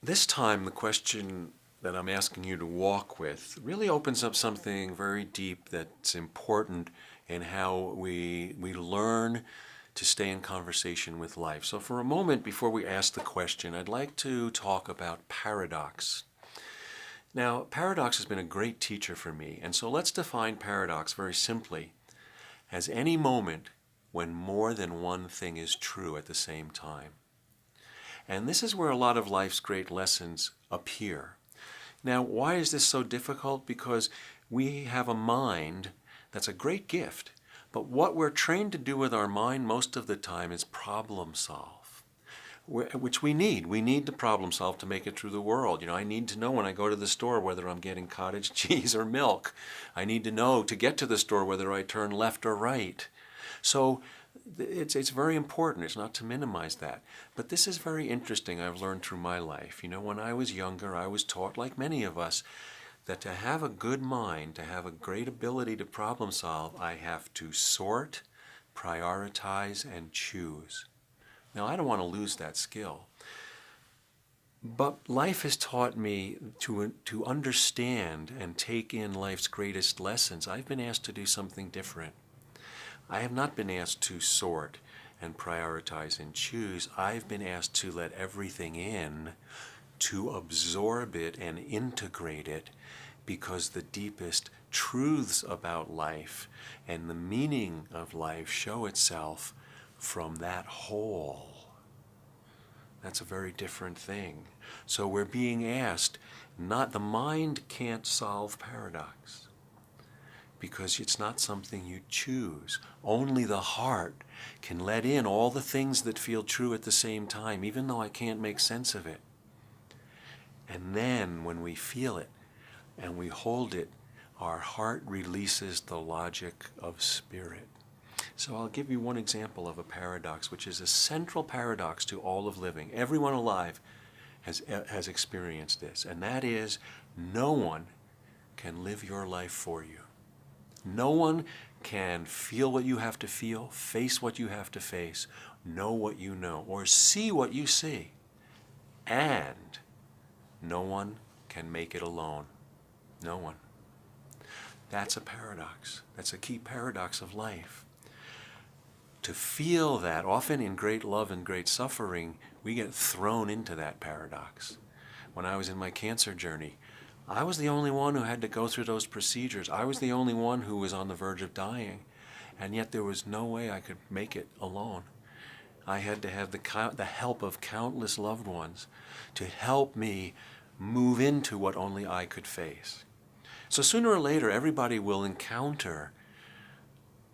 This time, the question that I'm asking you to walk with really opens up something very deep that's important in how we learn to stay in conversation with life. So for a moment, before we ask the question, I'd like to talk about paradox. Now, paradox has been a great teacher for me, and so let's define paradox very simply as any moment when more than one thing is true at the same time. And this is where a lot of life's great lessons appear. Now, why is this so difficult? Because we have a mind that's a great gift, but what we're trained to do with our mind most of the time is problem solve, which we need. We need to problem solve to make it through the world. I need to know when I go to the store whether I'm getting cottage cheese or milk. I need to know to get to the store whether I turn left or right. So it's very important. It's not to minimize that. But this is very interesting. I've learned through my life. When I was younger, I was taught, like many of us, that to have a good mind, to have a great ability to problem solve, I have to sort, prioritize, and choose. Now, I don't want to lose that skill. But life has taught me to understand and take in life's greatest lessons. I've been asked to do something different. I have not been asked to sort and prioritize and choose. I've been asked to let everything in, to absorb it and integrate it, because the deepest truths about life and the meaning of life show itself from that whole. That's a very different thing. So we're being asked, the mind can't solve paradox, because it's not something you choose. Only the heart can let in all the things that feel true at the same time, even though I can't make sense of it. And then when we feel it and we hold it, our heart releases the logic of spirit. So I'll give you one example of a paradox, which is a central paradox to all of living. Everyone alive has experienced this, and that is no one can live your life for you. No one can feel what you have to feel, face what you have to face, know what you know, or see what you see. And no one can make it alone. No one. That's a paradox. That's a key paradox of life. To feel that, often in great love and great suffering, we get thrown into that paradox. When I was in my cancer journey, I was the only one who had to go through those procedures. I was the only one who was on the verge of dying. And yet there was no way I could make it alone. I had to have the help of countless loved ones to help me move into what only I could face. So sooner or later, everybody will encounter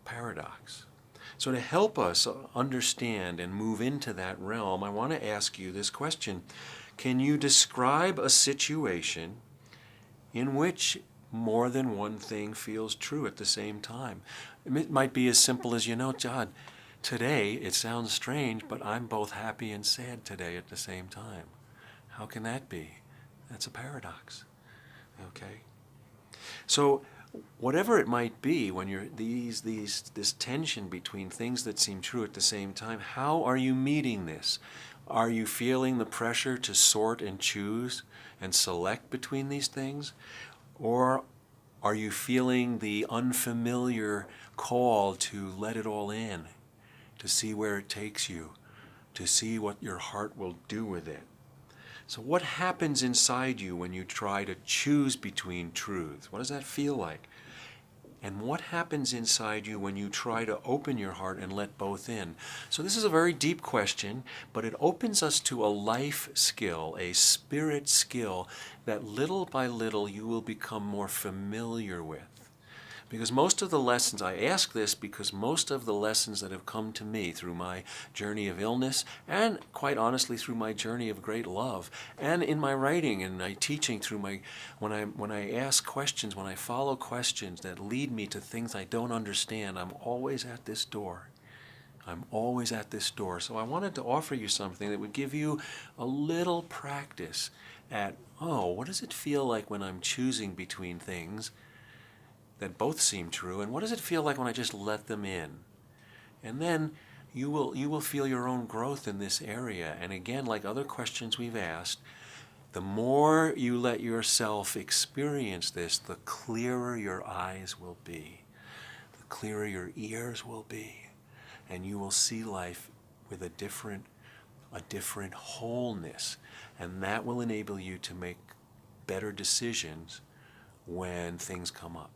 paradox. So to help us understand and move into that realm, I want to ask you this question. Can you describe a situation in which more than one thing feels true at the same time? It might be as simple as, John, today it sounds strange, but I'm both happy and sad today at the same time. How can that be? That's a paradox. Okay? So whatever it might be, when you're this tension between things that seem true at the same time, how are you meeting this? Are you feeling the pressure to sort and choose and select between these things? Or are you feeling the unfamiliar call to let it all in, to see where it takes you, to see what your heart will do with it? So what happens inside you when you try to choose between truths? What does that feel like? And what happens inside you when you try to open your heart and let both in? So this is a very deep question, but it opens us to a life skill, a spirit skill that little by little you will become more familiar with. Because most of the lessons, I ask this because most of the lessons that have come to me through my journey of illness, and quite honestly through my journey of great love, and in my writing and my teaching when I ask questions, when I follow questions that lead me to things I don't understand, I'm always at this door. I'm always at this door. So I wanted to offer you something that would give you a little practice at, what does it feel like when I'm choosing between things that both seem true, and what does it feel like when I just let them in? And then you will feel your own growth in this area. And again, like other questions we've asked, the more you let yourself experience this, the clearer your eyes will be, the clearer your ears will be, and you will see life with a different wholeness. And that will enable you to make better decisions when things come up.